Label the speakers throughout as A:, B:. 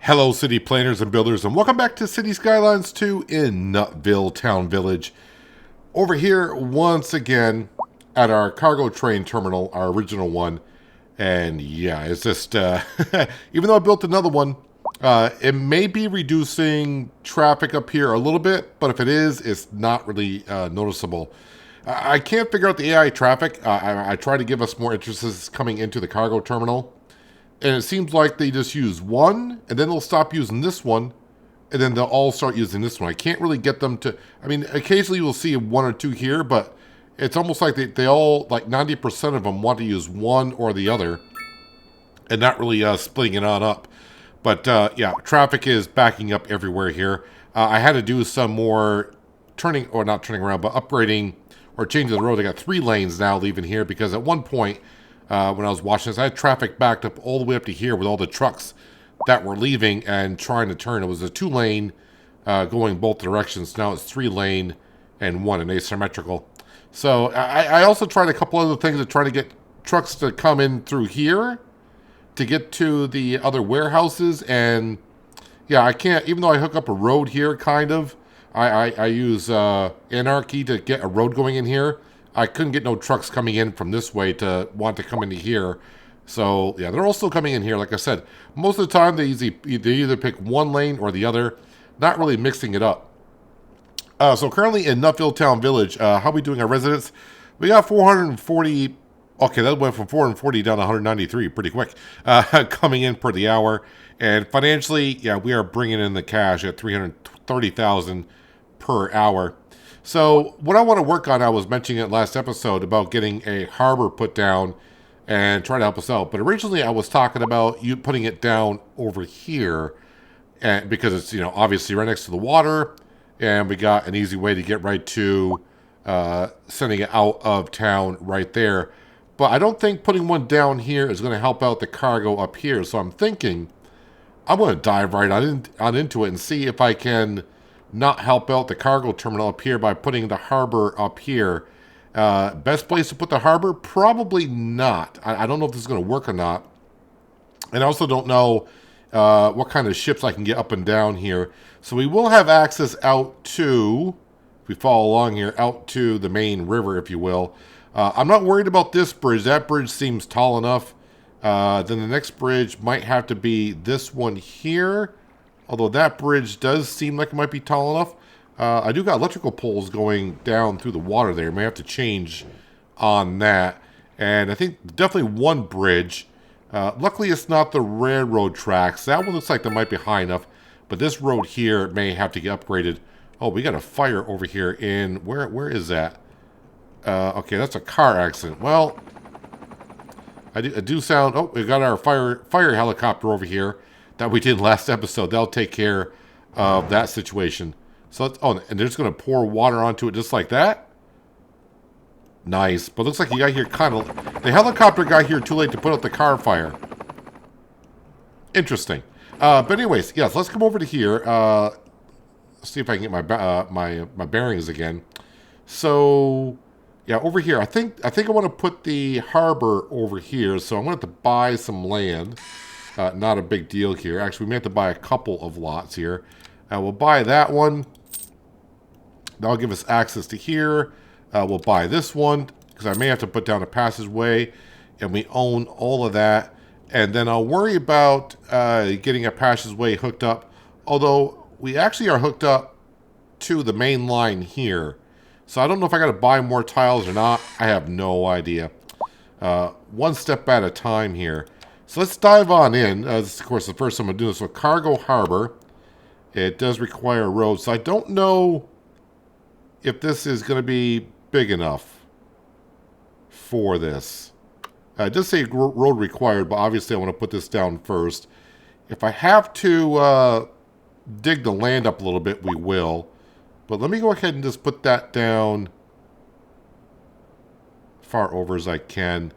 A: Hello, city planners and builders, and welcome back to City Skylines 2 in Nutville Town Village. Over here, once again, at our cargo train terminal, our original one. And yeah, it's just, even though I built another one, it may be reducing traffic up here a little bit, but if it is, it's not really noticeable. I can't figure out the AI traffic. I try to give us more entrances coming into the cargo terminal. And it seems like they just use one, and then they'll stop using this one, and then they'll all start using this one. I can't really get them to... I mean, occasionally you'll see one or two here, but it's almost like they all, like 90% of them want to use one or the other, and not really splitting it on up. But, yeah, traffic is backing up everywhere here. I had to do some more turning, or not turning around, but upgrading or changing the road. I got 3 lanes now leaving here, because at one point... when I was watching this, I had traffic backed up all the way up to here with all the trucks that were leaving and trying to turn. It was a 2-lane going both directions. Now it's 3-lane and 1 and asymmetrical. So I also tried a couple other things to try to get trucks to come in through here to get to the other warehouses. And yeah, I can't, even though I hook up a road here, kind of, I use Anarchy to get a road going in here. I couldn't get no trucks coming in from this way to want to come into here. So, yeah, they're all still coming in here. Like I said, most of the time they either pick one lane or the other, not really mixing it up. So currently in Nutville Town Village, how are we doing our residents? We got 440... Okay, that went from 440 down to 193 pretty quick, coming in per the hour. And financially, yeah, we are bringing in the cash at 330,000 per hour. So what I want to work on, I was mentioning it last episode about getting a harbor put down and try to help us out. But originally I was talking about you putting it down over here, and because it's, you know, obviously right next to the water, and we got an easy way to get right to sending it out of town right there. But I don't think putting one down here is going to help out the cargo up here. So I'm thinking I'm going to dive right on into it and see if I can not help out the cargo terminal up here by putting the harbor up here. Best place to put the harbor? Probably not. I don't know if this is going to work or not. And I also don't know what kind of ships I can get up and down here. So we will have access out to, if we follow along here, out to the main river, if you will. I'm not worried about this bridge. That bridge seems tall enough. Then the next bridge might have to be this one here. Although that bridge does seem like it might be tall enough. I do got electrical poles going down through the water there. May have to change on that. And I think definitely one bridge. Luckily, it's not the railroad tracks. That one looks like that might be high enough. But this road here may have to get upgraded. Oh, we got a fire over here in... Where is that? Okay, that's a car accident. Well, I do sound... Oh, we got our fire helicopter over here that we did last episode. That'll take care of that situation. So let's, oh, and they're just going to pour water onto it just like that. Nice. But looks like you got here kind of... The helicopter got here too late to put out the car fire. Interesting. But anyways, yes, let's come over to here. See if I can get my bearings again. So, yeah, over here. I think I want to put the harbor over here. So I'm going to have to buy some land. Not a big deal here. Actually, we may have to buy a couple of lots here. We'll buy that one. That'll give us access to here. We'll buy this one, because I may have to put down a passageway, and we own all of that. And then I'll worry about getting a passageway hooked up, although we actually are hooked up to the main line here. So I don't know if I got to buy more tiles or not. I have no idea. One step at a time here. So let's dive on in. This is, of course, the first time I'm doing this. So Cargo Harbor. It does require a road. So I don't know if this is going to be big enough for this. It does say road required, but obviously I want to put this down first. If I have to dig the land up a little bit, we will. But let me go ahead and just put that down far over as I can.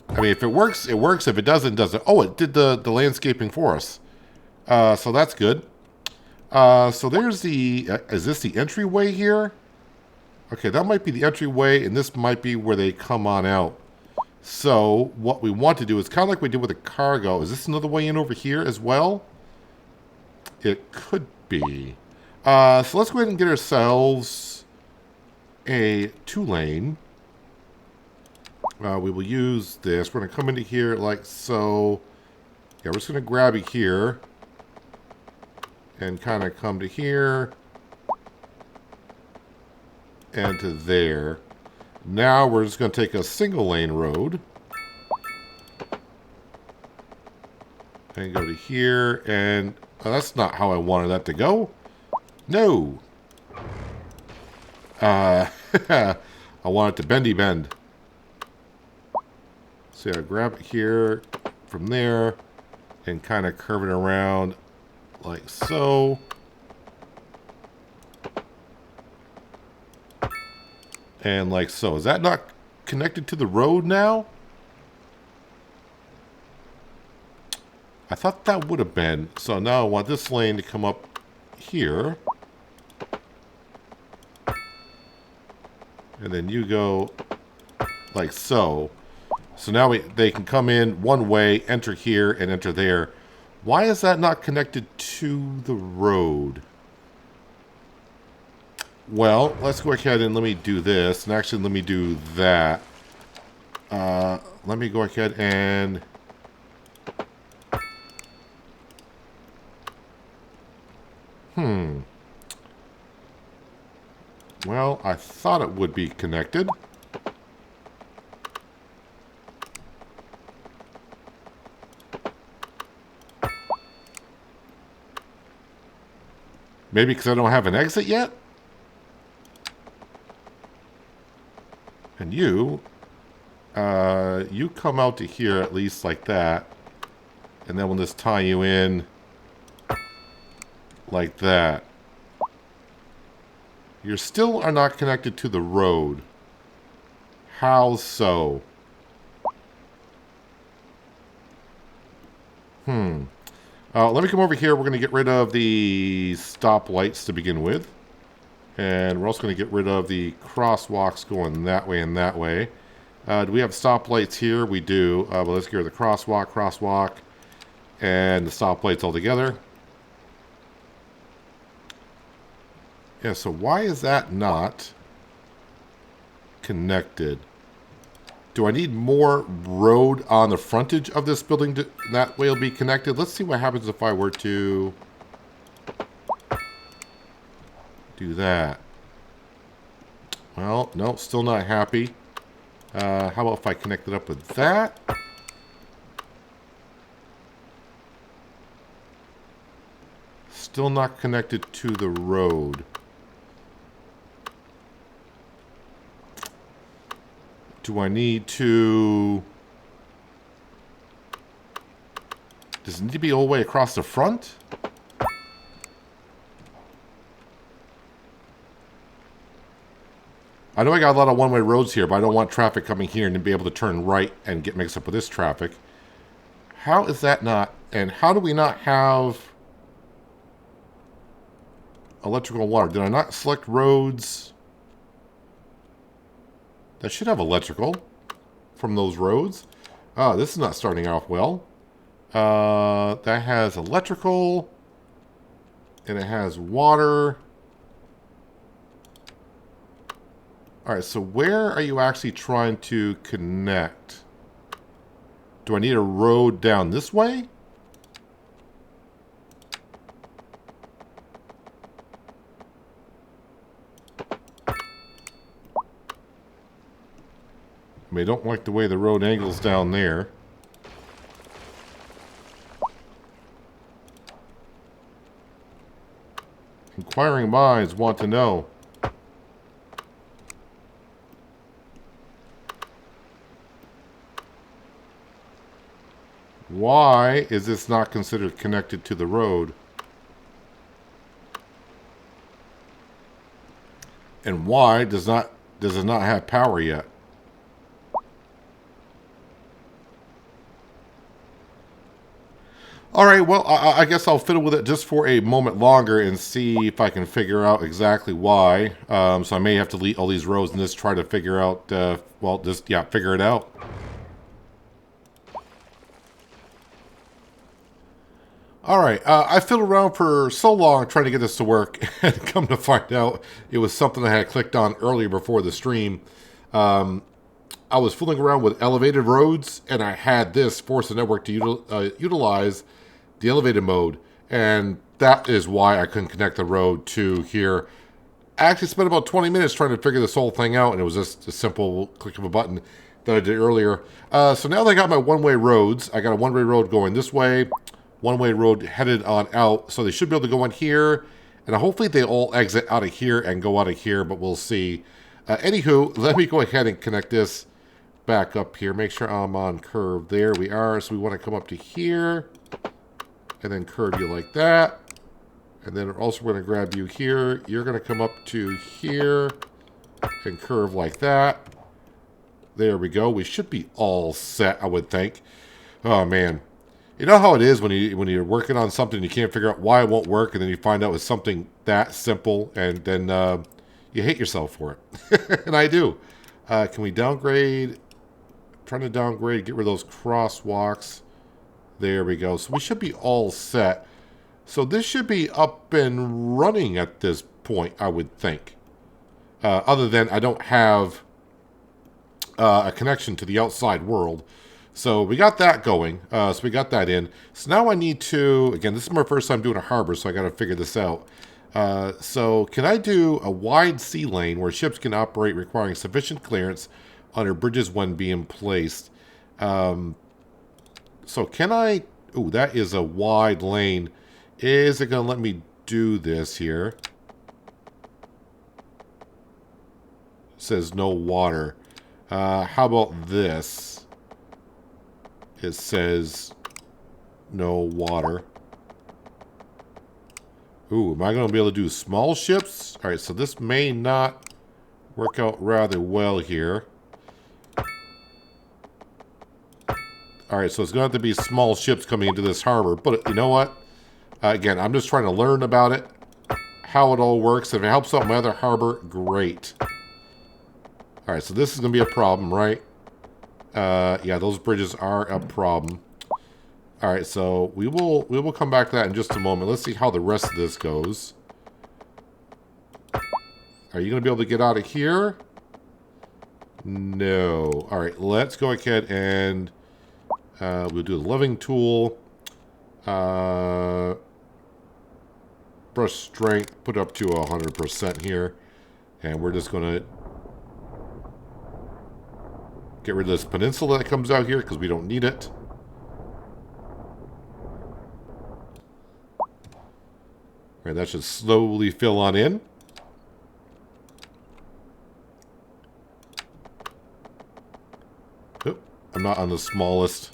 A: I mean, if it works, it works. If it doesn't, it doesn't. Oh, it did the landscaping for us. So that's good. So there's the... is this the entryway here? Okay, that might be the entryway, and this might be where they come on out. So what we want to do is kind of like we did with the cargo. Is this another way in over here as well? it could be. So let's go ahead and get ourselves a 2-lane. We will use this. We're going to come into here like so. Yeah, we're just going to grab it here. And kind of come to here. And to there. Now we're just going to take a single lane road. And go to here. And that's not how I wanted that to go. No. I want it to bendy bend. So I grab it here from there and kind of curve it around like so. And like so. Is that not connected to the road now? I thought that would have been. So now I want this lane to come up here. And then you go like so. So now they can come in one way, enter here, and enter there. Why is that not connected to the road? Well, let's go ahead and let me do this. And actually, let me do that. Let me go ahead and... Well, I thought it would be connected. Maybe because I don't have an exit yet? And you come out to here at least like that. And then we'll just tie you in like that. You still are not connected to the road. How so? Let me come over here. We're going to get rid of the stoplights to begin with. And we're also going to get rid of the crosswalks going that way and that way. Do we have stoplights here? We do. But let's get rid of the crosswalk, and the stoplights altogether. Yeah, so why is that not connected? Do I need more road on the frontage of this building to that way it'll be connected? Let's see what happens if I were to do that. Well, no, still not happy. How about if I connect it up with that? Still not connected to the road. Do I need to... Does it need to be all the way across the front? I know I got a lot of one-way roads here, but I don't want traffic coming here and to be able to turn right and get mixed up with this traffic. How is that not... And how do we not have electrical and water? Did I not select roads? That should have electrical from those roads. This is not starting off well. That has electrical. And it has water. Alright, so where are you actually trying to connect? Do I need a road down this way? I don't like the way the road angles down there. Inquiring minds want to know. Why is this not considered connected to the road? And why does it not have power yet? Alright, well, I guess I'll fiddle with it just for a moment longer and see if I can figure out exactly why. So I may have to delete all these rows and just try to figure out, figure it out. All right, I fiddled around for so long trying to get this to work, and come to find out it was something I had clicked on earlier before the stream. I was fooling around with elevated roads, and I had this force the network to utilize the elevated mode, and that is why I couldn't connect the road to here. I actually spent about 20 minutes trying to figure this whole thing out, and it was just a simple click of a button that I did earlier. So now that I got my one-way roads, I got a one-way road going this way, one-way road headed on out, so they should be able to go in here, and hopefully they all exit out of here and go out of here, but we'll see. Anywho, let me go ahead and connect this back up here. Make sure I'm on curve. There we are. So we want to come up to here, and then curve you like that. And then also we're going to grab you here. You're going to come up to here and curve like that. There we go. We should be all set, I would think. Oh, man. You know how it is when you're working on something and you can't figure out why it won't work, and then you find out it's something that simple, and then you hate yourself for it. And I do. Can we downgrade? I'm trying to downgrade, get rid of those crosswalks. There we go. So we should be all set. So this should be up and running at this point, I would think. Other than I don't have a connection to the outside world. So we got that going. So we got that in. So now I need to, again, this is my first time doing a harbor, so I got to figure this out. So can I do a wide sea lane where ships can operate requiring sufficient clearance under bridges when being placed? So can I, ooh, that is a wide lane. Is it going to let me do this here? It says no water. How about this? It says no water. Ooh, am I going to be able to do small ships? All right, so this may not work out rather well here. All right, so it's going to have to be small ships coming into this harbor. But you know what? Again, I'm just trying to learn about it, how it all works. If it helps out my other harbor, great. All right, so this is going to be a problem, right? Yeah, those bridges are a problem. All right, so we will come back to that in just a moment. Let's see how the rest of this goes. Are you going to be able to get out of here? No. All right, let's go ahead and we'll do the living tool. Brush strength, put up to 100% here. And we're just going to get rid of this peninsula that comes out here because we don't need it. All right, that should slowly fill on in. Oh, I'm not on the smallest.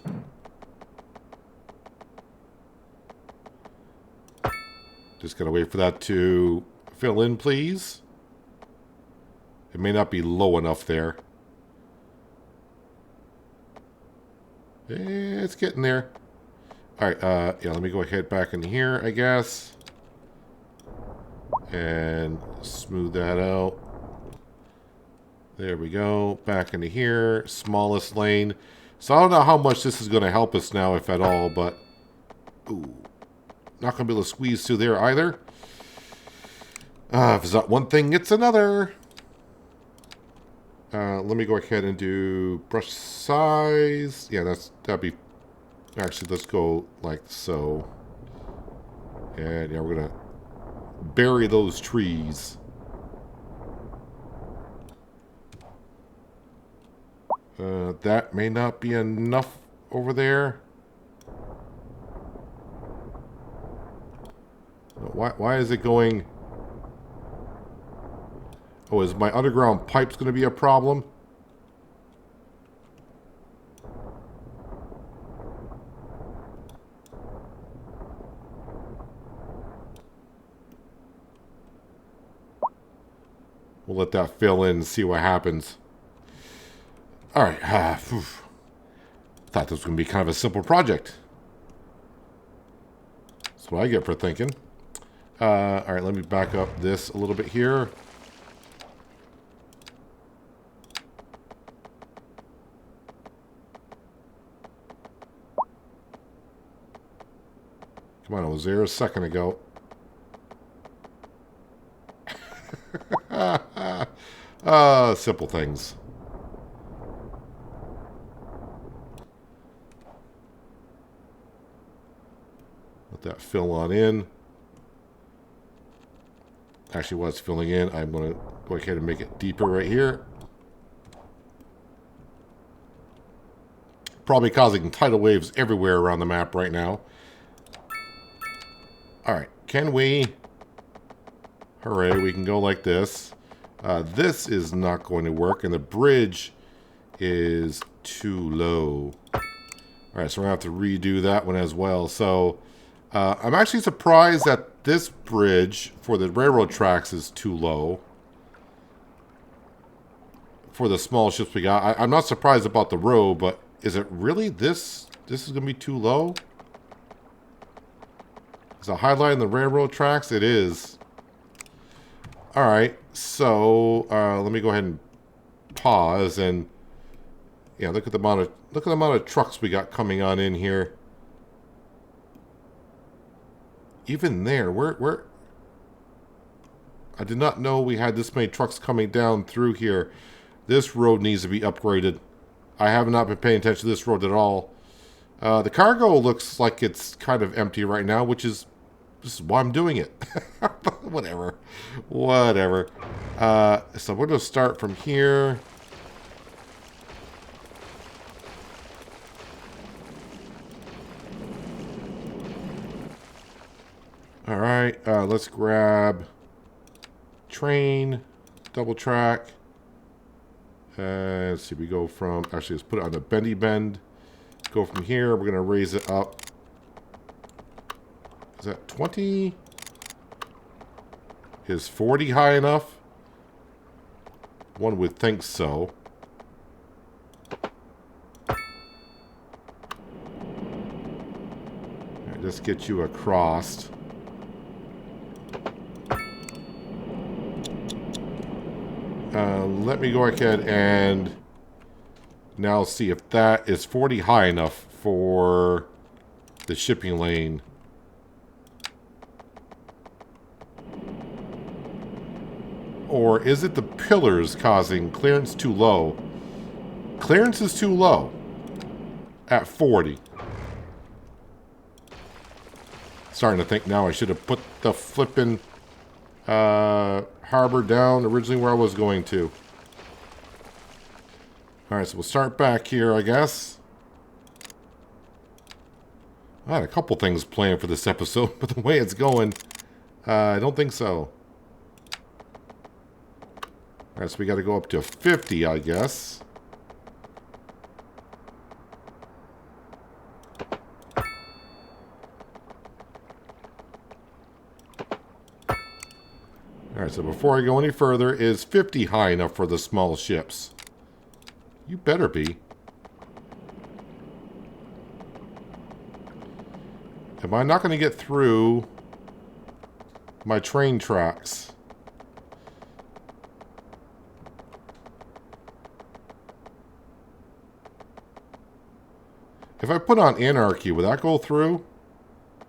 A: Just gotta wait for that to fill in, please. It may not be low enough there. It's getting there. All right, yeah, let me go ahead back in here, I guess. And smooth that out. There we go. Back into here. Smallest lane. So I don't know how much this is going to help us now, if at all, but... Ooh. Not going to be able to squeeze through there either. If it's not one thing, it's another. Let me go ahead and do brush size. Yeah, that'd be... Actually, let's go like so. And yeah, we're going to bury those trees. That may not be enough over there. Why is it going... Oh, is my underground pipes going to be a problem? We'll let that fill in and see what happens. Alright. Thought this was going to be kind of a simple project. That's what I get for thinking. Alright, let me back up this a little bit here. Come on, I was there a second ago. Simple things. Let that fill on in. Actually, while it's filling in, I'm going to go ahead and make it deeper right here. Probably causing tidal waves everywhere around the map right now. Alright, can we... Hooray, we can go like this. This is not going to work, and the bridge is too low. Alright, so we're going to have to redo that one as well. So, I'm actually surprised that this bridge for the railroad tracks is too low. For the small ships we got. I'm not surprised about the road, but is it really this? This is going to be too low? Is it highlighting the railroad tracks? It is. Alright, so let me go ahead and pause and yeah, look at the amount of trucks we got coming on in here. Even there, where I did not know we had this many trucks coming down through here. This road needs to be upgraded. I have not been paying attention to this road at all. The cargo looks like it's kind of empty right now, which is this is why I'm doing it. Whatever. So we're going to start from here. Alright, let's grab train, double track. Let's see, we go from, actually let's put it on the bendy bend. Go from here, we're going to raise it up. Is that 20? Is 40 high enough? One would think so. Alright, let's get you across. Let me go ahead and now see if that is 40 high enough for the shipping lane. Or is it the pillars causing clearance too low? Clearance is too low at 40. Starting to think now I should have put the flippin' harbor down originally where I was going to. Alright, so we'll start back here, I guess. I had a couple things planned for this episode, but the way it's going, I don't think so. Alright, so we got to go up to 50, I guess. Alright, so before I go any further, is 50 high enough for the small ships? You better be. Am I not going to get through my train tracks? If I put on anarchy, would that go through?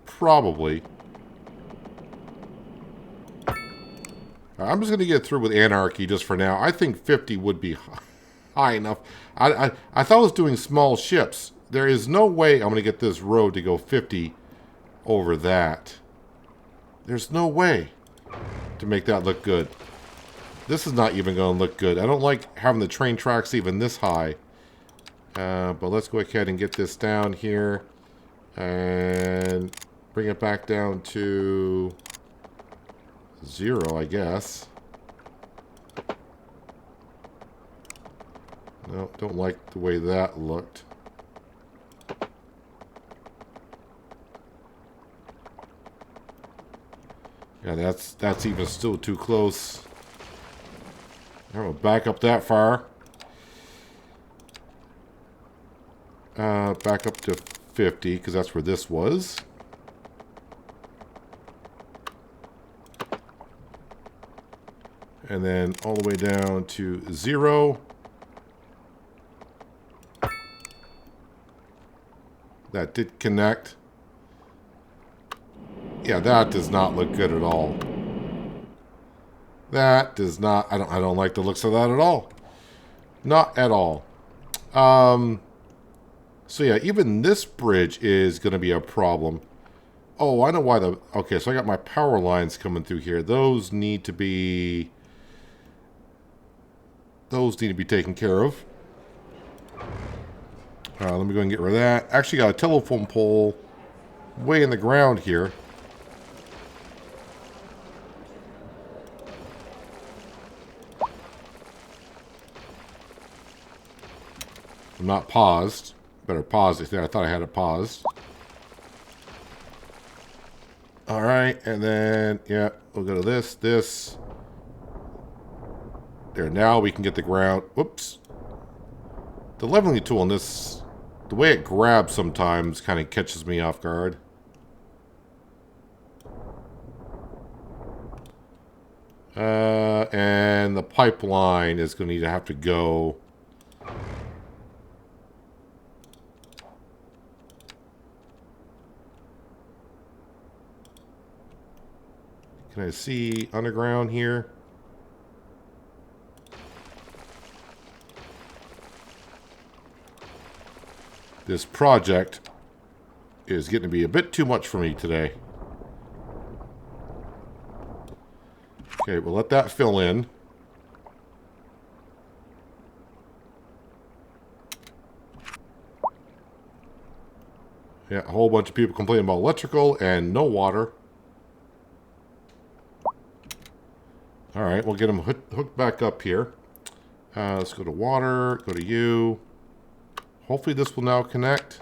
A: Probably. I'm just going to get through with anarchy just for now. I think 50 would be high enough. I thought I was doing small ships. There is no way I'm going to get this road to go 50 over that. There's no way to make that look good. This is not even going to look good. I don't like having the train tracks even this high. But let's go ahead and get this down here. And bring it back down to 0, I guess. No, don't like the way that looked. Yeah, that's even still too close. I don't back up that far. Back up to 50, because that's where this was. And then all the way down to 0. That did connect. Yeah, that does not look good at all. That does not... I don't like the looks of that at all. Not at all. So yeah, even this bridge is going to be a problem. Oh, I know why the... Okay, so I got my power lines coming through here. Those need to be... Those need to be taken care of. Let me go and get rid of that. Actually got a telephone pole way in the ground here. I'm not paused. Better pause it there. I thought I had it paused. Alright, and then, yeah, we'll go to this. There, now we can get the ground. Whoops. The leveling tool in this, the way it grabs sometimes kind of catches me off guard. And the pipeline is going to need to have to go. Can I see underground here? This project is getting to be a bit too much for me today. Okay, we'll let that fill in. Yeah, a whole bunch of people complaining about electrical and no water. Alright, we'll get them hooked back up here. Let's go to water, go to you. Hopefully this will now connect.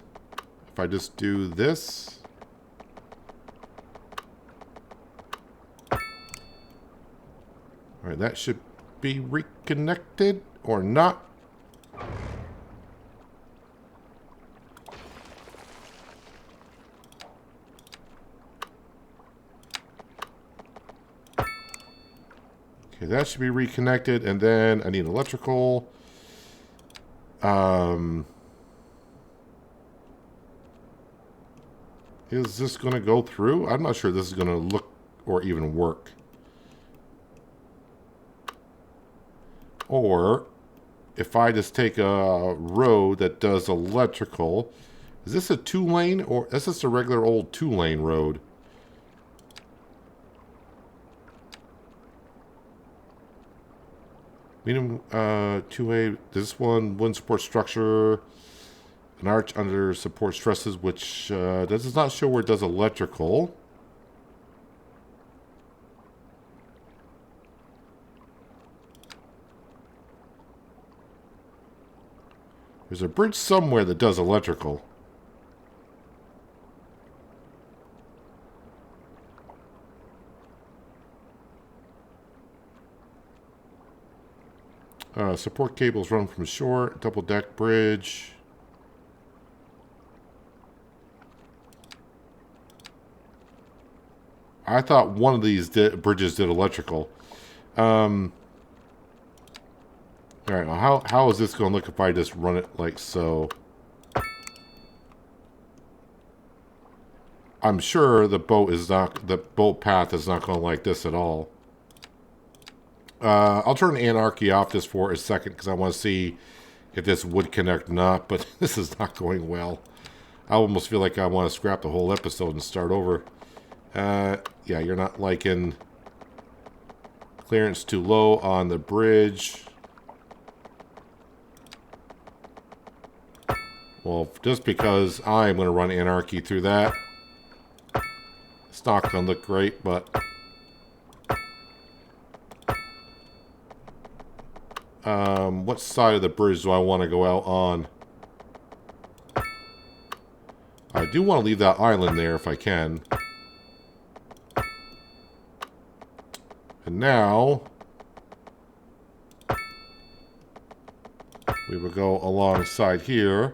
A: If I just do this. Alright, that should be reconnected or not. Okay, that should be reconnected, and then I need electrical. Is this going to go through? I'm not sure this is going to look or even work. Or if I just take a road that does electrical, is this a 2-lane or is this a regular old 2-lane road? Medium 2A. This one support structure, an arch under support stresses, which does not show where it does electrical. There's a bridge somewhere that does electrical. Support cables run from shore, double deck bridge. I thought one of these bridges did electrical. Alright, well, how is this going to look if I just run it like so? I'm sure the boat path is not going to like this at all. I'll turn Anarchy off just for a second because I want to see if this would connect or not, but this is not going well. I almost feel like I want to scrap the whole episode and start over. Yeah, you're not liking clearance too low on the bridge. Well, just because I'm going to run Anarchy through that. It's not going to look great, but... what side of the bridge do I want to go out on? I do want to leave that island there if I can. And now... we will go alongside here.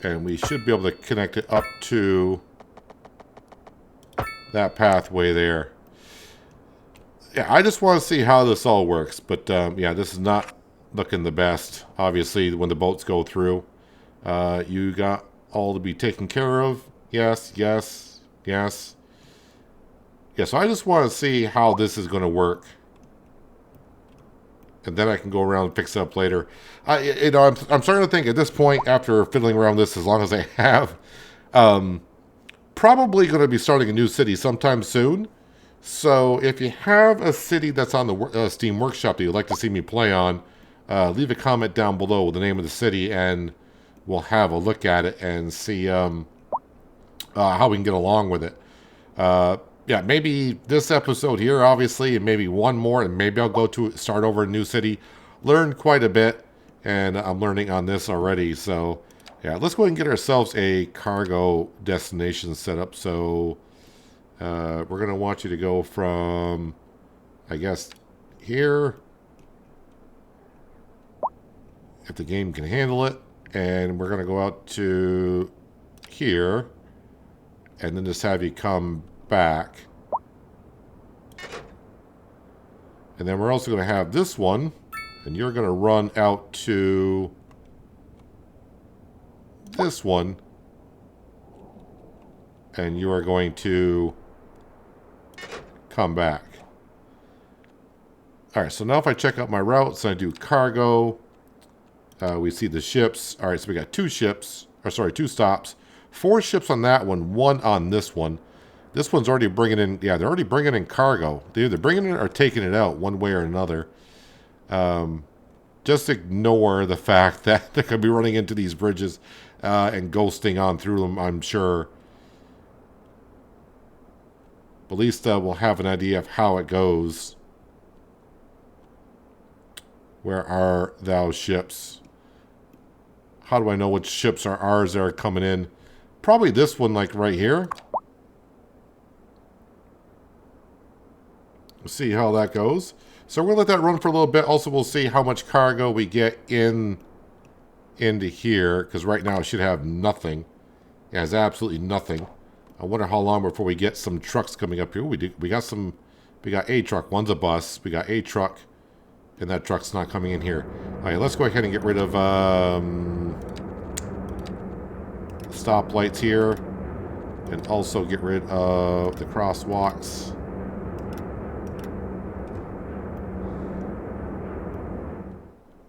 A: And we should be able to connect it up to that pathway there. Yeah, I just want to see how this all works. But, yeah, this is not looking the best. Obviously, when the boats go through. You got all to be taken care of. Yes, yes, yes. Yeah, so I just want to see how this is going to work. And then I can go around and fix it up later. I'm starting to think at this point, after fiddling around with this as long as I have, um, probably going to be starting a new city sometime soon. So if you have a city that's on the Steam Workshop that you'd like to see me play on, leave a comment down below with the name of the city, and we'll have a look at it and see how we can get along with it. Uh, yeah, maybe this episode here, obviously, and maybe one more, and maybe I'll go to start over a new city. Learned quite a bit, and I'm learning on this already. So, yeah, let's go ahead and get ourselves a cargo destination set up. So, we're going to want you to go from, I guess, here, if the game can handle it. And we're going to go out to here, and then just have you come back. And then we're also going to have this one, and you're going to run out to this one, and you are going to come back. All right, so now if I check out my routes and I do cargo, we see the ships. All right, so we got two ships, or sorry, two stops. 4 ships on that one, 1 on this one. This one's already bringing in, yeah, they're already bringing in cargo. They're either bringing it or taking it out one way or another. Just ignore the fact that they're going to be running into these bridges and ghosting on through them, I'm sure. But at least we'll have an idea of how it goes. Where are thou ships? How do I know which ships are ours that are coming in? Probably this one, like right here. See how that goes. So we're going to let that run for a little bit. Also, we'll see how much cargo we get into here, because right now it should have nothing. It has absolutely nothing. I wonder how long before we get some trucks coming up here. We got a truck. One's a bus. We got a truck, and that truck's not coming in here. All right, let's go ahead and get rid of stoplights here, and also get rid of the crosswalks.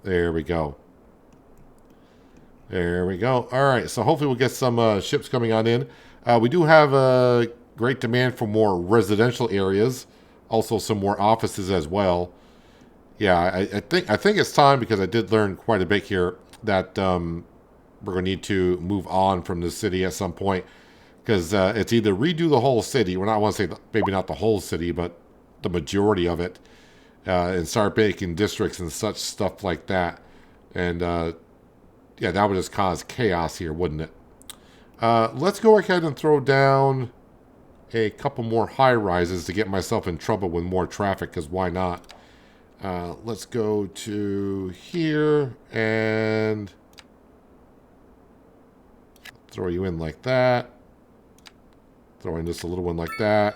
A: There we go. There we go. All right, so hopefully we'll get some ships coming on in. We do have a great demand for more residential areas, also some more offices as well. Yeah, I think it's time, because I did learn quite a bit here, that we're going to need to move on from the city at some point, because it's either redo the whole city. We're not want to say maybe not the whole city, but the majority of it. And start making districts and such stuff like that. And, yeah, that would just cause chaos here, wouldn't it? Let's go ahead and throw down a couple more high-rises to get myself in trouble with more traffic, because why not? Let's go to here and throw you in like that. Throw in just a little one like that.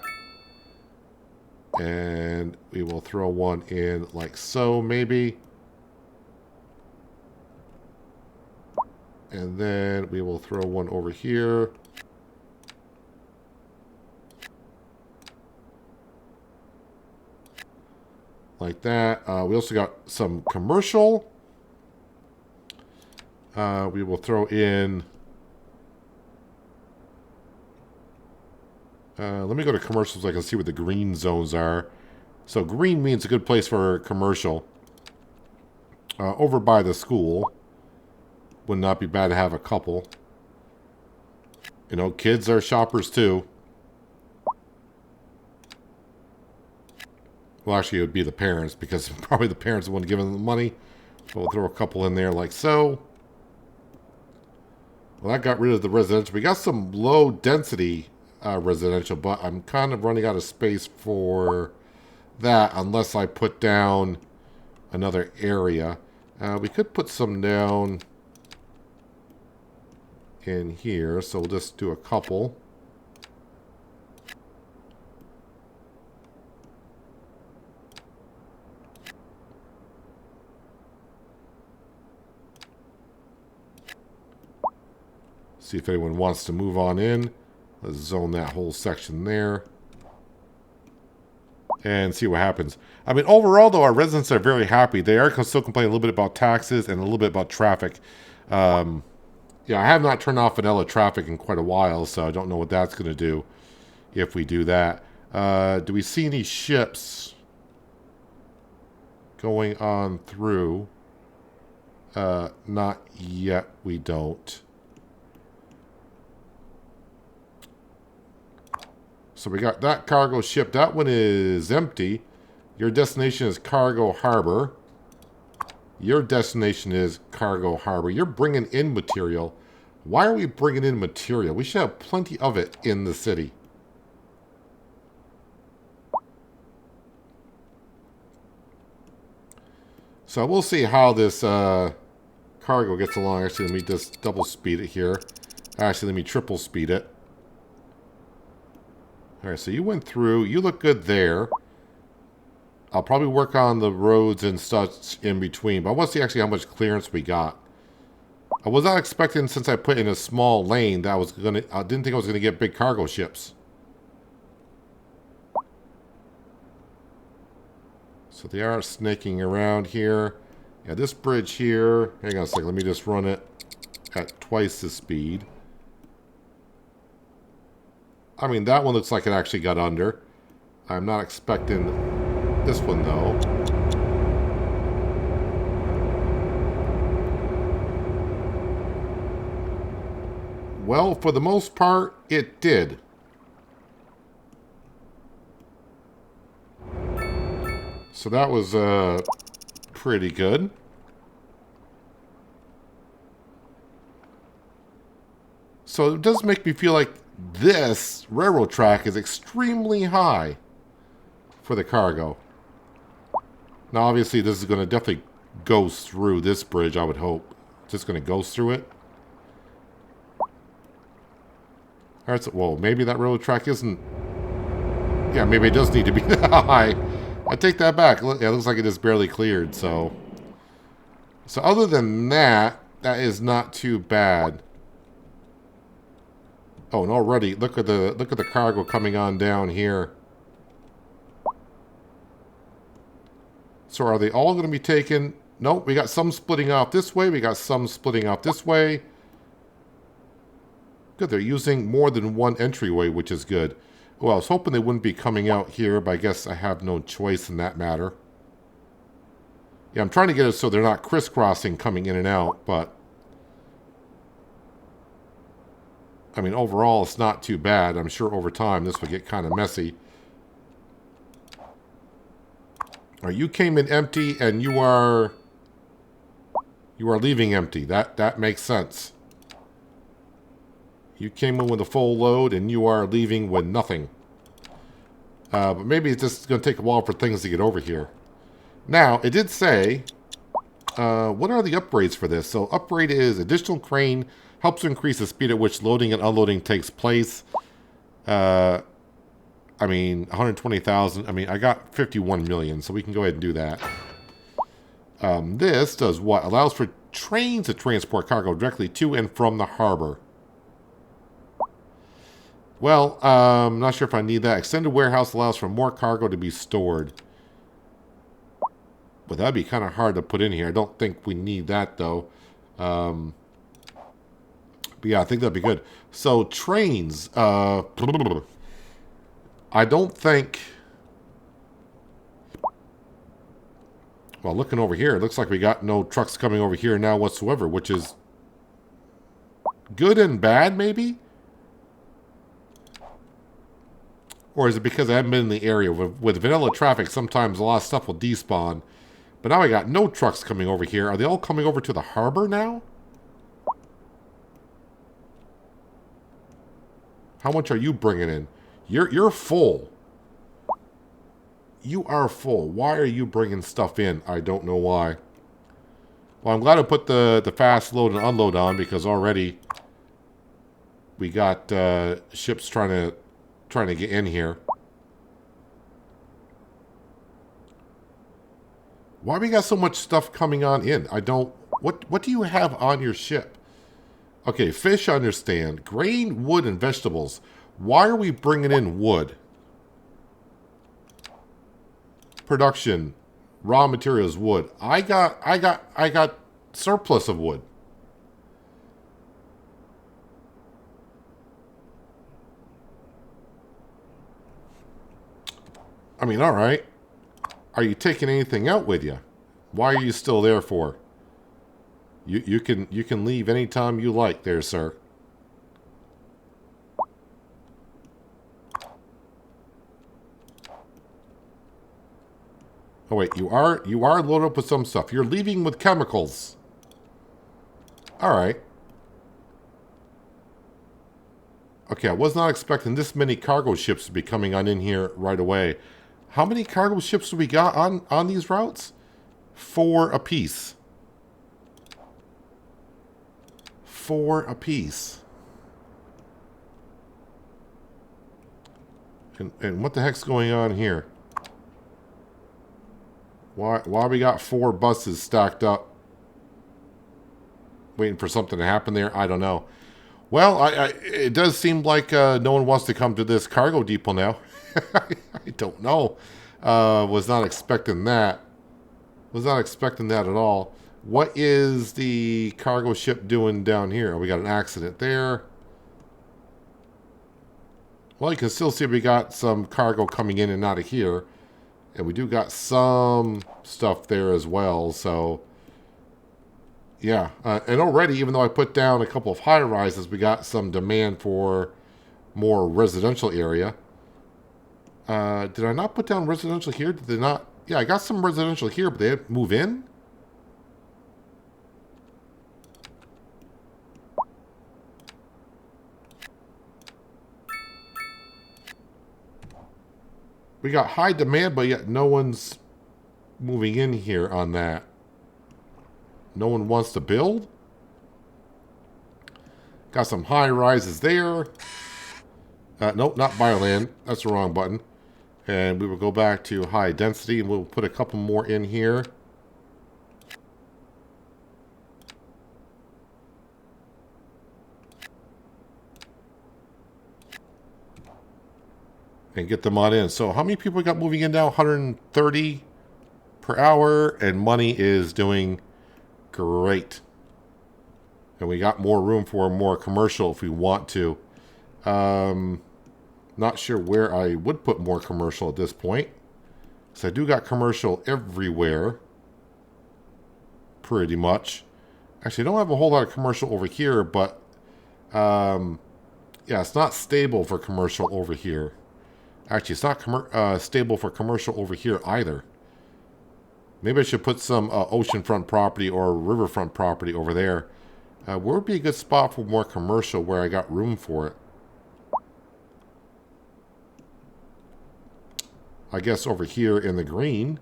A: And we will throw one in like so, maybe. And then we will throw one over here. Like that. We also got some commercial. We will throw in... let me go to commercials so I can see what the green zones are. So green means a good place for commercial. Over by the school. Would not be bad to have a couple. You know, kids are shoppers too. Well, actually, it would be the parents, because probably the parents are the one giving them the money. So we'll throw a couple in there like so. Well, that got rid of the residential. We got some low density residential, but I'm kind of running out of space for that unless I put down another area. We could put some down in here, so we'll just do a couple. See if anyone wants to move on in. Let's zone that whole section there. And see what happens. I mean, overall, though, our residents are very happy. They are still complaining a little bit about taxes and a little bit about traffic. Yeah, I have not turned off vanilla traffic in quite a while, so I don't know what that's going to do if we do that. Do we see any ships going on through? Not yet, we don't. So we got that cargo ship. That one is empty. Your destination is Cargo Harbor. Your destination is Cargo Harbor. You're bringing in material. Why are we bringing in material? We should have plenty of it in the city. So we'll see how this cargo gets along. Actually, let me just double speed it here. Actually, let me triple speed it. All right, so you went through. You look good there. I'll probably work on the roads and such in between, but I want to see actually how much clearance we got. I was not expecting, since I put in a small lane, that I didn't think I was gonna get big cargo ships. So they are snaking around here. Yeah, this bridge here. Hang on a second. Let me just run it at twice the speed. I mean, that one looks like it actually got under. I'm not expecting this one, though. Well, for the most part, it did. So that was pretty good. So it does make me feel like this railroad track is extremely high for the cargo. Now, obviously, this is going to definitely go through this bridge, I would hope. Just going to go through it. All right, so, whoa, maybe that railroad track isn't... Yeah, maybe it does need to be that high. I take that back. Yeah, it looks like it is barely cleared, so... So other than that, that is not too bad. Oh, and already, look at the cargo coming on down here. So are they all going to be taken? Nope, we got some splitting off this way. We got some splitting off this way. Good, they're using more than one entryway, which is good. Well, I was hoping they wouldn't be coming out here, but I guess I have no choice in that matter. Yeah, I'm trying to get it so they're not crisscrossing coming in and out, but... I mean, overall, it's not too bad. I'm sure over time this would get kind of messy. All right, you came in empty, and you are leaving empty. That makes sense. You came in with a full load, and you are leaving with nothing. But maybe it's just going to take a while for things to get over here. Now, it did say, what are the upgrades for this? So, upgrade is additional crane, helps to increase the speed at which loading and unloading takes place. I mean, 120,000. I mean, I got 51 million, so we can go ahead and do that. This does what? Allows for trains to transport cargo directly to and from the harbor. Well, I'm not sure if I need that. Extended warehouse allows for more cargo to be stored. But that'd be kind of hard to put in here. I don't think we need that, though. But yeah, I think that'd be good. So, trains. I don't think... Well, looking over here, it looks like we got no trucks coming over here now whatsoever, which is good and bad, maybe? Or is it because I haven't been in the area? With vanilla traffic, sometimes a lot of stuff will despawn. But now I got no trucks coming over here. Are they all coming over to the harbor now? How much are you bringing in? You're full. You are full. Why are you bringing stuff in? I don't know why. Well, I'm glad I put the fast load and unload on, because already we got ships trying to get in here. Why we got so much stuff coming on in? I don't... What do you have on your ship? Okay, fish, I understand. Grain, wood, and vegetables. Why are we bringing in wood? Production, raw materials, wood. I got surplus of wood. I mean, all right. Are you taking anything out with you? Why are you still there for? You can leave anytime you like there, sir. Oh wait, you are loaded up with some stuff. You're leaving with chemicals. All right. Okay, I was not expecting this many cargo ships to be coming on in here right away. How many cargo ships do we got on these routes? 4 apiece. 4 apiece. And what the heck's going on here? Why we got 4 buses stacked up? Waiting for something to happen there? I don't know. Well, it does seem like no one wants to come to this cargo depot now. I don't know. Was not expecting that. Was not expecting that at all. What is the cargo ship doing down here? Oh, we got an accident there. Well, you can still see we got some cargo coming in and out of here. And we do got some stuff there as well, so... Yeah, and already, even though I put down a couple of high-rises, we got some demand for more residential area. Did I not put down residential here? Did they not? Yeah, I got some residential here, but they didn't move in? We got high demand, but yet no one's moving in here on that. No one wants to build. Got some high rises there. Nope, not bioland. That's the wrong button. And we will go back to high density, and we'll put a couple more in here. And get them on in. So how many people we got moving in now? 130 per hour, and money is doing great. And we got more room for more commercial if we want to. Not sure where I would put more commercial at this point. So I do got commercial everywhere. Pretty much. Actually, I don't have a whole lot of commercial over here, but yeah, it's not stable for commercial over here. Actually, it's not stable for commercial over here either. Maybe I should put some oceanfront property or riverfront property over there. Where would be a good spot for more commercial where I got room for it? I guess over here in the green.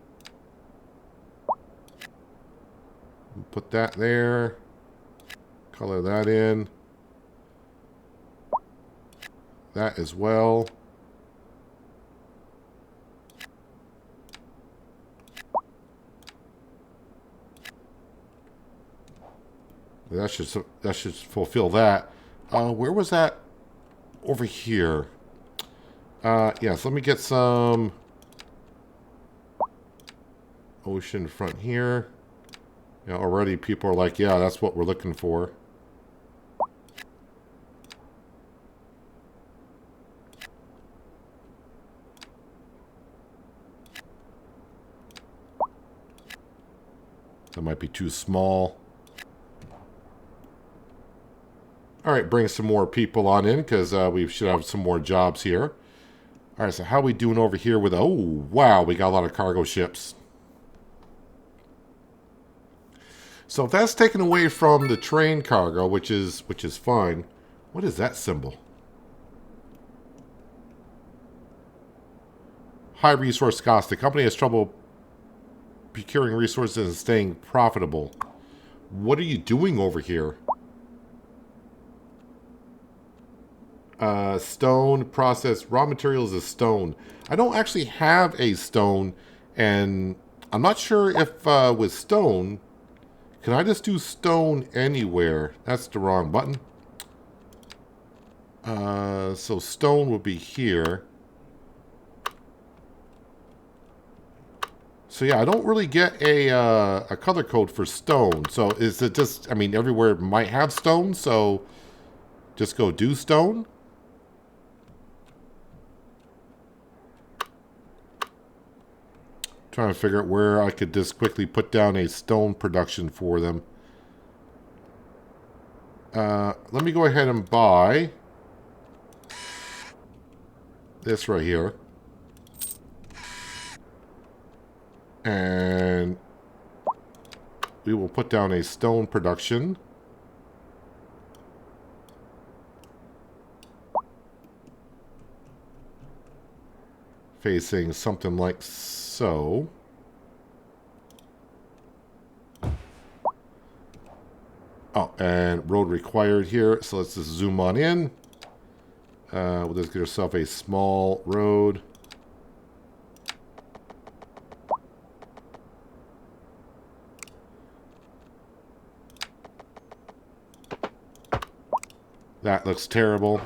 A: Put that there. Color that in. That as well. That should fulfill that. Where was that? Over here. Yes, let me get some ocean front here. You know, already people are like, yeah, that's what we're looking for. That might be too small. All right, bring some more people on in because we should have some more jobs here. All right, so how are we doing over here with... Oh, wow, we got a lot of cargo ships. So if that's taken away from the train cargo, which is fine. What is that symbol? High resource cost. The company has trouble procuring resources and staying profitable. What are you doing over here? Stone process. Raw materials is stone. I don't actually have a stone, and I'm not sure if with stone, can I just do stone anywhere? That's the wrong button. So stone will be here. So yeah, I don't really get a color code for stone. So is it just, I mean, everywhere might have stone, so just go do stone? Trying to figure out where I could just quickly put down a stone production for them. Let me go ahead and buy this right here. And we will put down a stone production. Facing something like so. Oh, and road required here. So let's just zoom on in. We'll just get ourselves a small road. That looks terrible.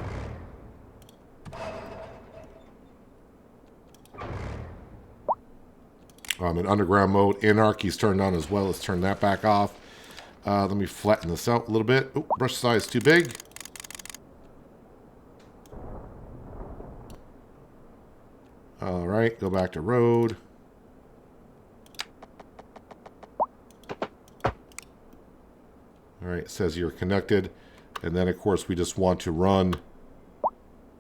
A: In underground mode, anarchy's turned on as well. Let's turn that back off. Let me flatten this out a little bit. Oh, brush size too big. All right, go back to road. All right, it says you're connected. And then, of course, we just want to run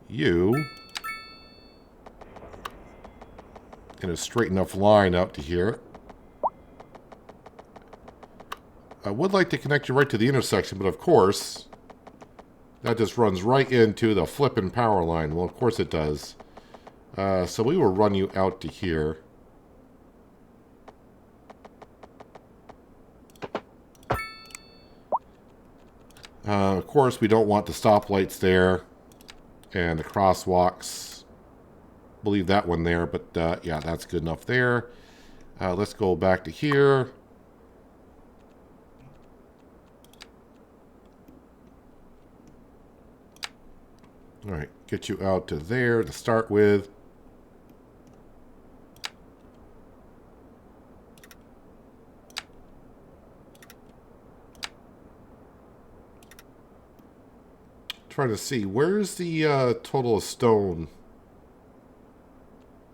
A: you in a straight enough line out to here. I would like to connect you right to the intersection, but of course, that just runs right into the flipping power line. Well, of course it does. So we will run you out to here. Of course, we don't want the stoplights there and the crosswalks. We'll leave that one there, but yeah, that's good enough there. Let's go back to here. All right, get you out to there to start with. Trying to see, where's the total of stone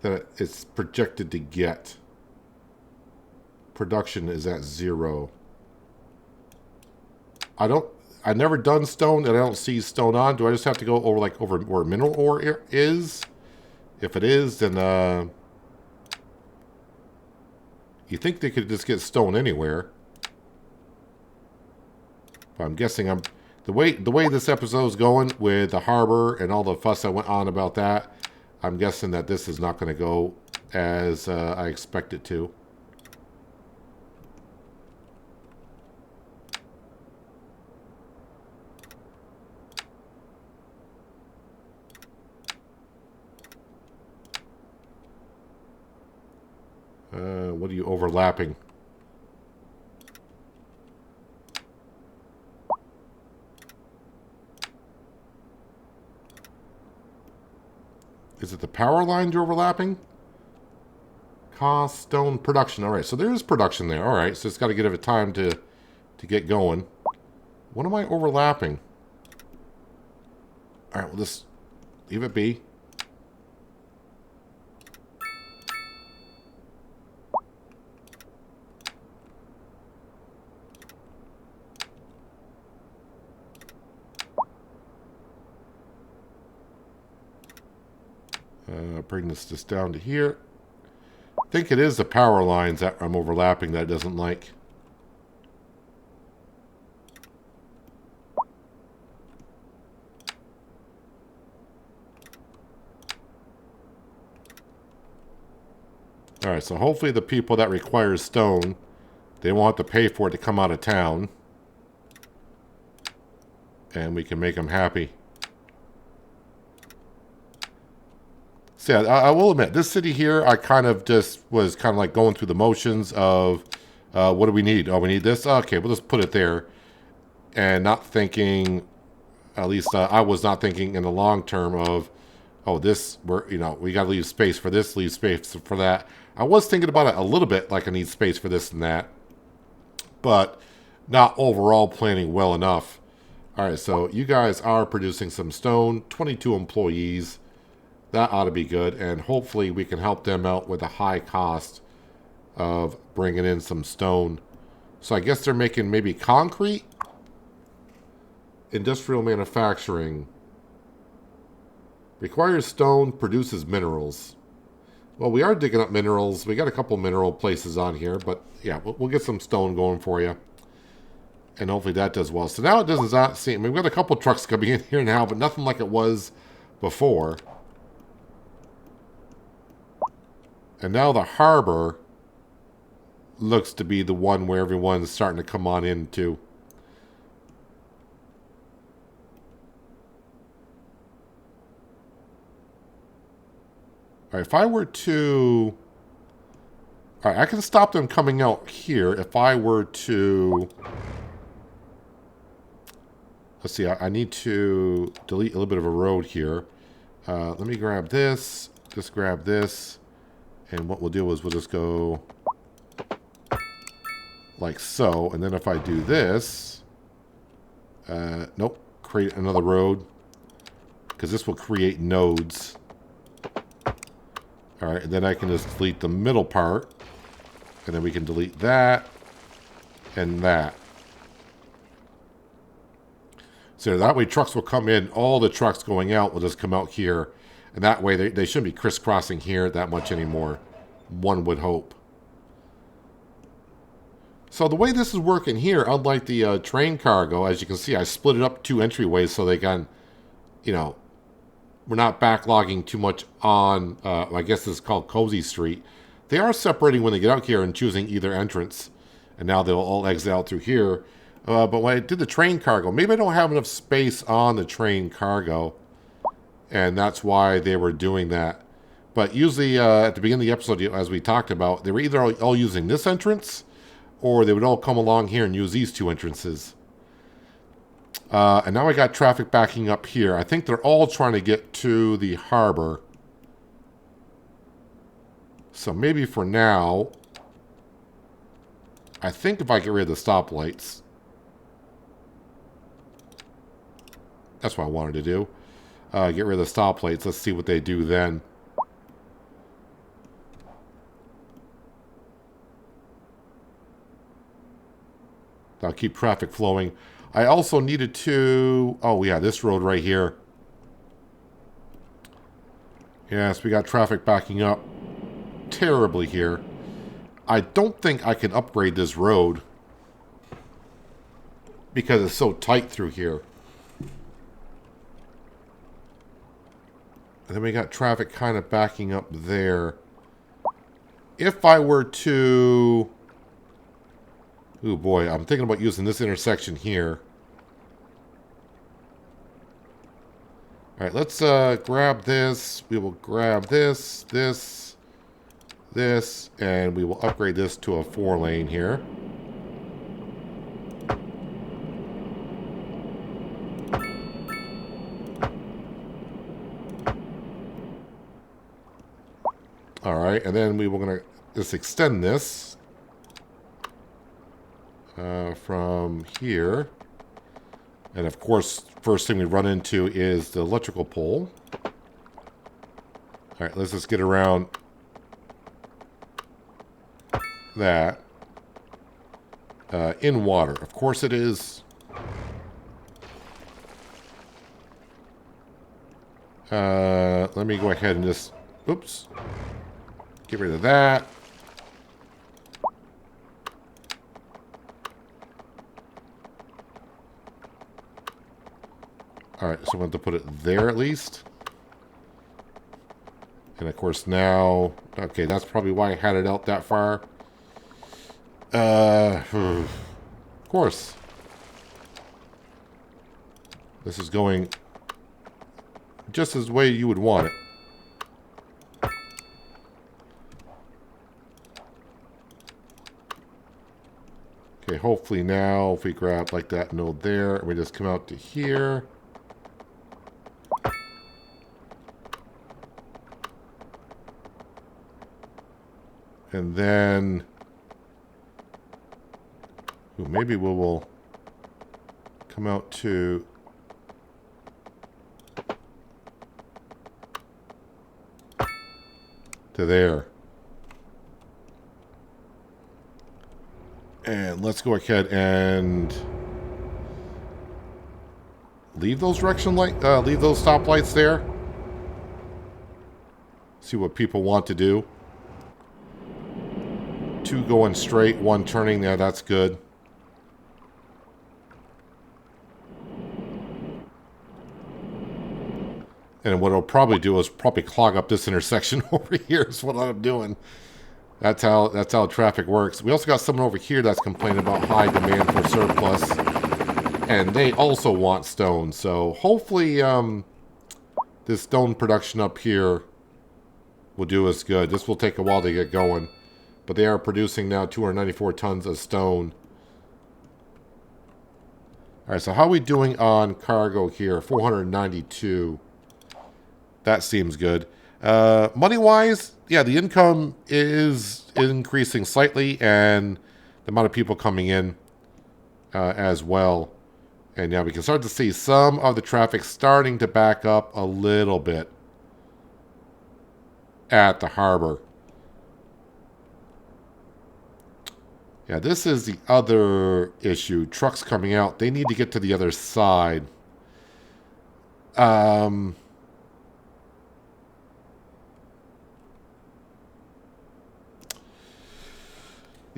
A: that it's projected to get? Production is at 0. I've never done stone and I don't see stone on. Do I just have to go over over where mineral ore is? If it is, then you think they could just get stone anywhere. But I'm guessing the way this episode's going with the harbor and all the fuss that went on about that, I'm guessing that this is not going to go as I expect it to. What are you overlapping? Is it the power lines you're overlapping? Cost, stone, production. All right, so there is production there. All right, so it's got to give it time to get going. What am I overlapping? All right, we'll just leave it be. Bring this just down to here. I think it is the power lines that I'm overlapping that it doesn't like. Alright, so hopefully the people that require stone, they won't have to pay for it to come out of town. And we can make them happy. So yeah, I will admit, this city here, I kind of just was kind of like going through the motions of what do we need? Oh, we need this? Okay, we'll just put it there. And not thinking At least I was not thinking in the long term of, oh, this, we got to leave space for this, leave space for that. I was thinking about it a little bit, like I need space for this and that, but not overall planning well enough. All right, so you guys are producing some stone, 22 employees. That ought to be good, and hopefully we can help them out with a high cost of bringing in some stone. So I guess they're making maybe concrete? Industrial manufacturing. Requires stone, produces minerals. Well, we are digging up minerals. We got a couple mineral places on here, but yeah, we'll get some stone going for you. And hopefully that does well. So now it does not seem... we've got a couple trucks coming in here now, but nothing like it was before. And now the harbor looks to be the one where everyone's starting to come on into. All right, if I were to... all right, I can stop them coming out here if I were to... let's see, I need to delete a little bit of a road here. Let me grab this, just grab this, and what we'll do is we'll just go like so, and then if I do this, nope, create another road, because this will create nodes. All right, and then I can just delete the middle part, and then we can delete that and that. So that way trucks will come in, all the trucks going out will just come out here, and that way they shouldn't be crisscrossing here that much anymore, one would hope. So the way this is working here, unlike the train cargo, as you can see, I split it up 2 entryways so they can, we're not backlogging too much on, I guess this is called Cozy Street. They are separating when they get out here and choosing either entrance. And now they'll all exit out through here. But when I did the train cargo, maybe I don't have enough space on the train cargo. And that's why they were doing that. But usually at the beginning of the episode, as we talked about, they were either all using this entrance, or they would all come along here and use these 2 entrances. And now I got traffic backing up here. I think they're all trying to get to the harbor. So maybe for now, I think if I get rid of the stoplights, that's what I wanted to do. Get rid of the stoplights. Let's see what they do then. That'll keep traffic flowing. I also needed to... oh, yeah, this road right here. Yes, we got traffic backing up terribly here. I don't think I can upgrade this road because it's so tight through here. And then we got traffic kind of backing up there. If I were to... oh boy, I'm thinking about using this intersection here. Alright, let's grab this. We will grab this, this, and we will upgrade this to a 4-lane here. Alright, and then we were going to just extend this from here. And of course, first thing we run into is the electrical pole. Alright, let's just get around that. In water. Of course it is. Let me go ahead and just... oops. Get rid of that. Alright, so I'm going to put it there at least. And of course now... okay, that's probably why I had it out that far. Of course. This is going just as the way you would want it. Okay, hopefully now if we grab like that node there, and we just come out to here. And then... Ooh, maybe we will come out to... there. And let's go ahead and leave those leave those stoplights there. See what people want to do. 2 going straight, 1 turning there. That's good. And what it'll probably do is probably clog up this intersection over here. Is what I'm doing. That's how traffic works. We also got someone over here that's complaining about high demand for surplus, and they also want stone. So hopefully, this stone production up here will do us good. This will take a while to get going, but they are producing now 294 tons of stone. All right, so how are we doing on cargo here? 492. That seems good. Money-wise, yeah, the income is increasing slightly, and the amount of people coming in as well. And now we can start to see some of the traffic starting to back up a little bit at the harbor. Yeah, this is the other issue. Trucks coming out. They need to get to the other side.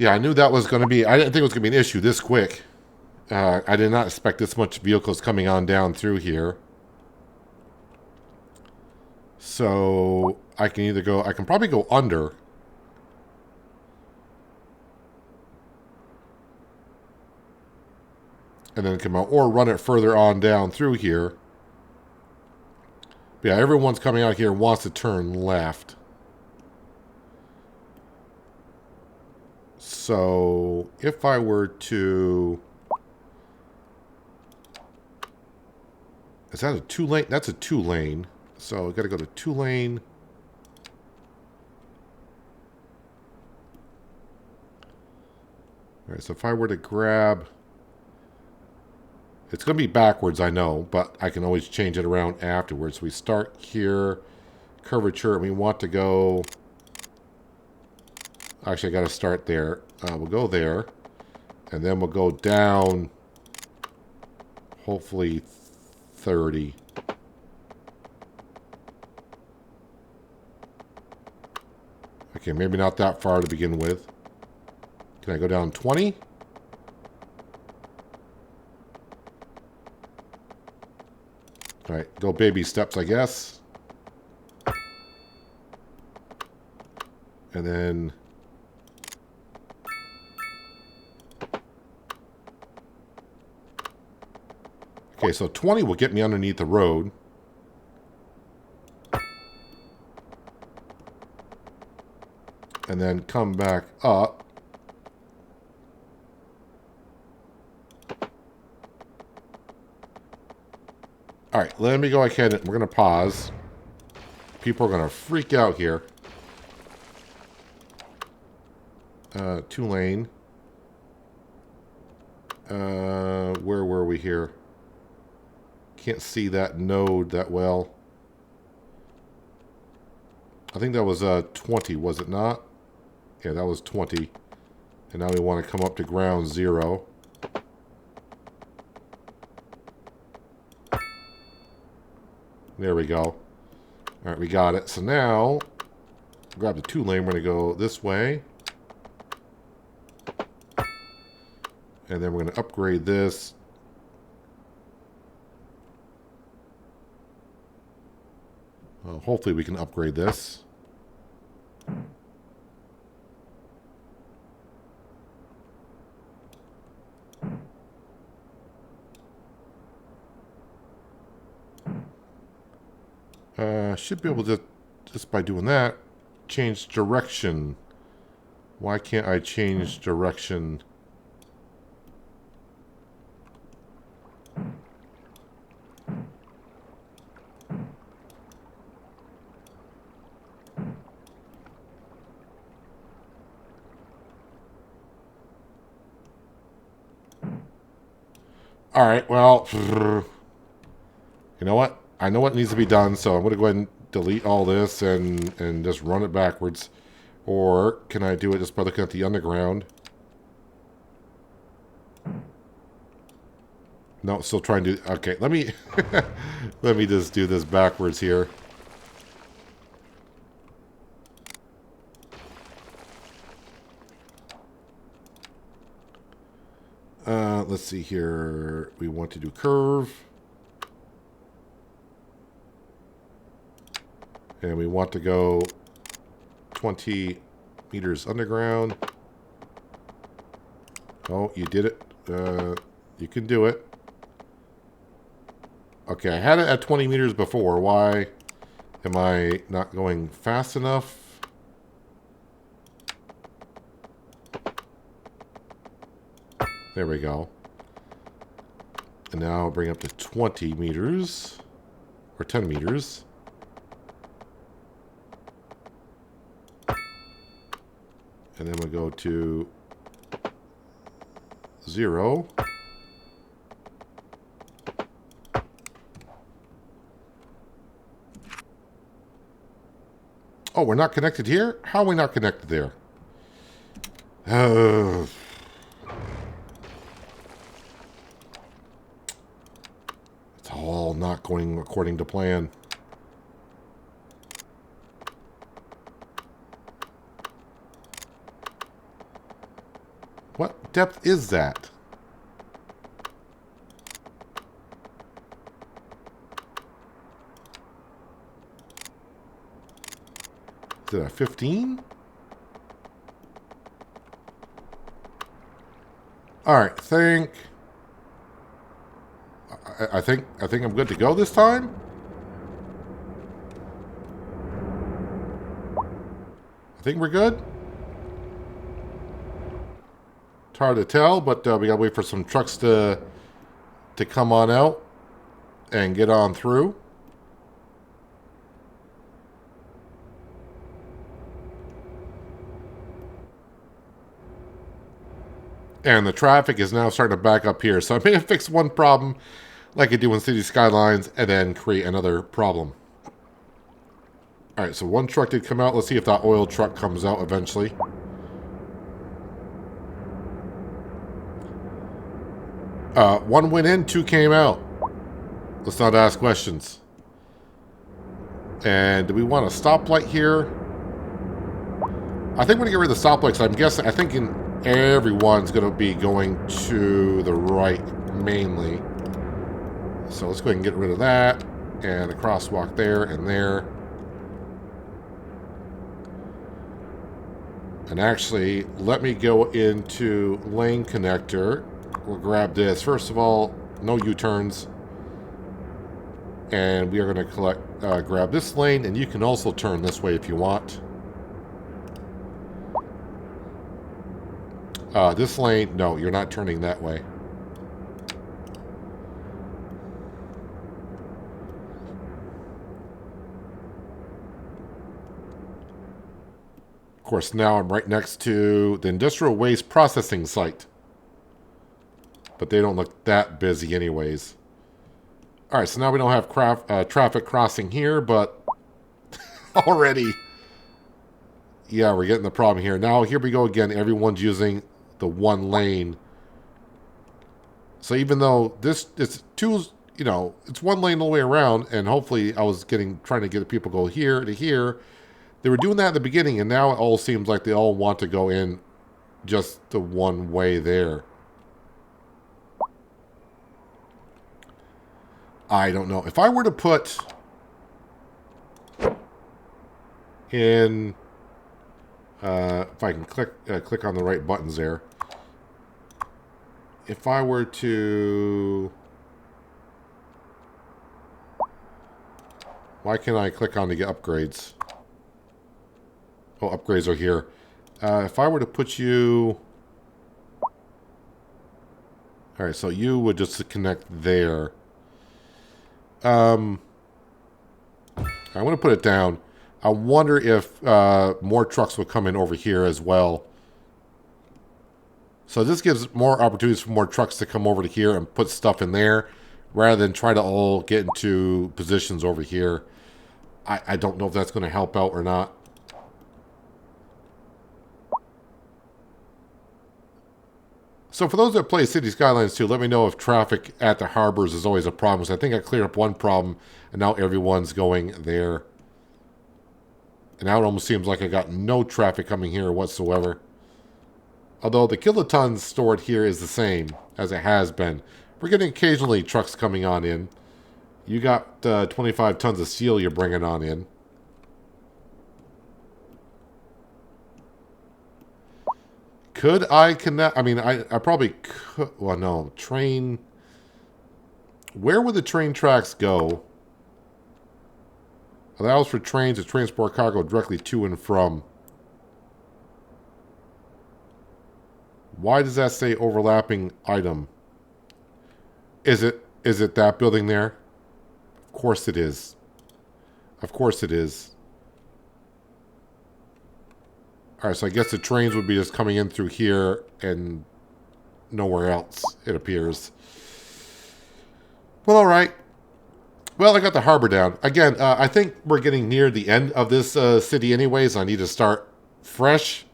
A: Yeah, I knew that was going to be... I didn't think it was going to be an issue this quick. I did not expect this much vehicles coming on down through here. So, I can either go... I can probably go under. And then come out. Or run it further on down through here. But yeah, everyone's coming out here and wants to turn left. So, if I were to... Is that a 2-lane? That's a 2-lane. So, I've got to go to 2-lane. Alright, so if I were to grab... It's going to be backwards, I know, but I can always change it around afterwards. We start here, curvature, and we want to go... Actually, I got to start there. We'll go there, and then we'll go down, hopefully 30. Okay, maybe not that far to begin with. Can I go down 20? All right, go baby steps, I guess. And then... Okay, so 20 will get me underneath the road. And then come back up. All right, let me go ahead and we're going to pause. People are going to freak out here. 2-lane. Where were we here? Can't see that node that well. I think that was 20, was it not? Yeah, that was 20. And now we want to come up to ground 0. There we go. Alright, we got it. So now, grab the 2-lane. We're going to go this way. And then we're going to upgrade this. Hopefully we can upgrade this. Should be able to, just by doing that, change direction. Why can't I change direction? Alright, well, you know what? I know what needs to be done, so I'm going to go ahead and delete all this and just run it backwards. Or can I do it just by looking at the underground? No, still trying to... Okay, let me... let me just do this backwards here. Let's see here. We want to do curve. And we want to go 20 meters underground. Oh, you did it. You can do it. Okay, I had it at 20 meters before. Why am I not going fast enough? There we go. And now I'll bring up to 20 meters. Or 10 meters. And then we'll go to 0. Oh, we're not connected here? How are we not connected there? It's all not going according to plan. What depth is that? Is it a 15? Alright, I think I'm good to go this time. I think we're good. It's hard to tell, but we gotta wait for some trucks to come on out and get on through. And the traffic is now starting to back up here. So I may have fixed one problem like I do in City Skylines and then create another problem. Alright, so one truck did come out. Let's see if that oil truck comes out eventually. One went in, 2 came out. Let's not ask questions. And do we want a stoplight here? I think we're going to get rid of the stoplights. I'm guessing, I think everyone's going to be going to the right mainly. So let's go ahead and get rid of that. And a crosswalk there and there. And actually, let me go into lane connector. We'll grab this. First of all, no U-turns. And we are going to grab this lane. And you can also turn this way if you want. This lane, no, you're not turning that way. Of course, now I'm right next to the industrial waste processing site. But they don't look that busy anyways. Alright, so now we don't have traffic crossing here, but already, yeah, we're getting the problem here. Now, here we go again. Everyone's using the one lane. So even though it's two, you know, it's one lane all the way around, and hopefully I was trying to get people to go here to here. They were doing that at the beginning, and now it all seems like they all want to go in just the one way there. I don't know. If I were to put in, if I can click on the right buttons there. If I were to, why can't I click on to get upgrades? Oh, upgrades are here. If I were to put you, all right, so you would just connect there. I want to put it down. I wonder if more trucks would come in over here as well. So this gives more opportunities for more trucks to come over to here and put stuff in there rather than try to all get into positions over here. I don't know if that's going to help out or not. So for those that play City Skylines 2, let me know if traffic at the harbors is always a problem. So I think I cleared up one problem, and now everyone's going there. And now it almost seems like I got no traffic coming here whatsoever. Although the kilotons stored here is the same as it has been. We're getting occasionally trucks coming on in. You got 25 tons of steel you're bringing on in. Could I connect? I mean, I probably could. Well, no. Train. Where would the train tracks go? Allows for trains to transport cargo directly to and from. Why does that say overlapping item? Is it that building there? Of course it is. Of course it is. Alright, so I guess the trains would be just coming in through here and nowhere else, it appears. Well, alright. Well, I got the harbor down. Again, I think we're getting near the end of this city anyways. I need to start fresh.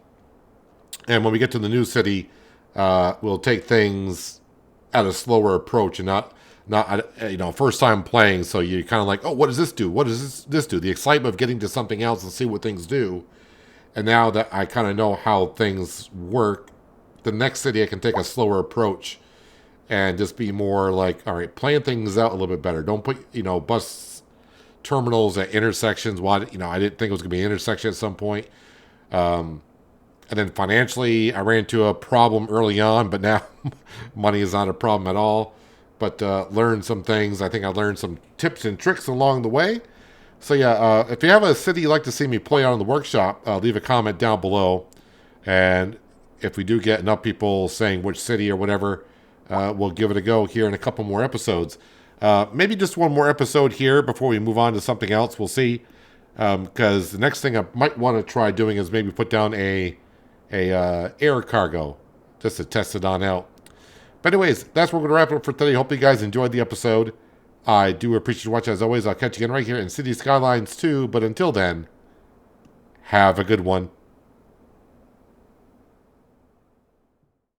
A: And when we get to the new city, we'll take things at a slower approach and not first time playing. So you're kind of like, oh, what does this do? What does this do? The excitement of getting to something else and see what things do. And now that I kind of know how things work, the next city I can take a slower approach and just be more like, all right, plan things out a little bit better. Don't put, bus terminals at intersections. I didn't think it was going to be an intersection at some point. And then financially, I ran into a problem early on, but now money is not a problem at all. But learned some things. I think I learned some tips and tricks along the way. So yeah, if you have a city you'd like to see me play on in the workshop, leave a comment down below. And if we do get enough people saying which city or whatever, we'll give it a go here in a couple more episodes. Maybe just one more episode here before we move on to something else. We'll see. Because the next thing I might want to try doing is maybe put down a air cargo just to test it on out. But anyways, that's where we're going to wrap it up for today. Hope you guys enjoyed the episode. I do appreciate you watching as always. I'll catch you again right here in City Skylines 2. But until then, have a good one.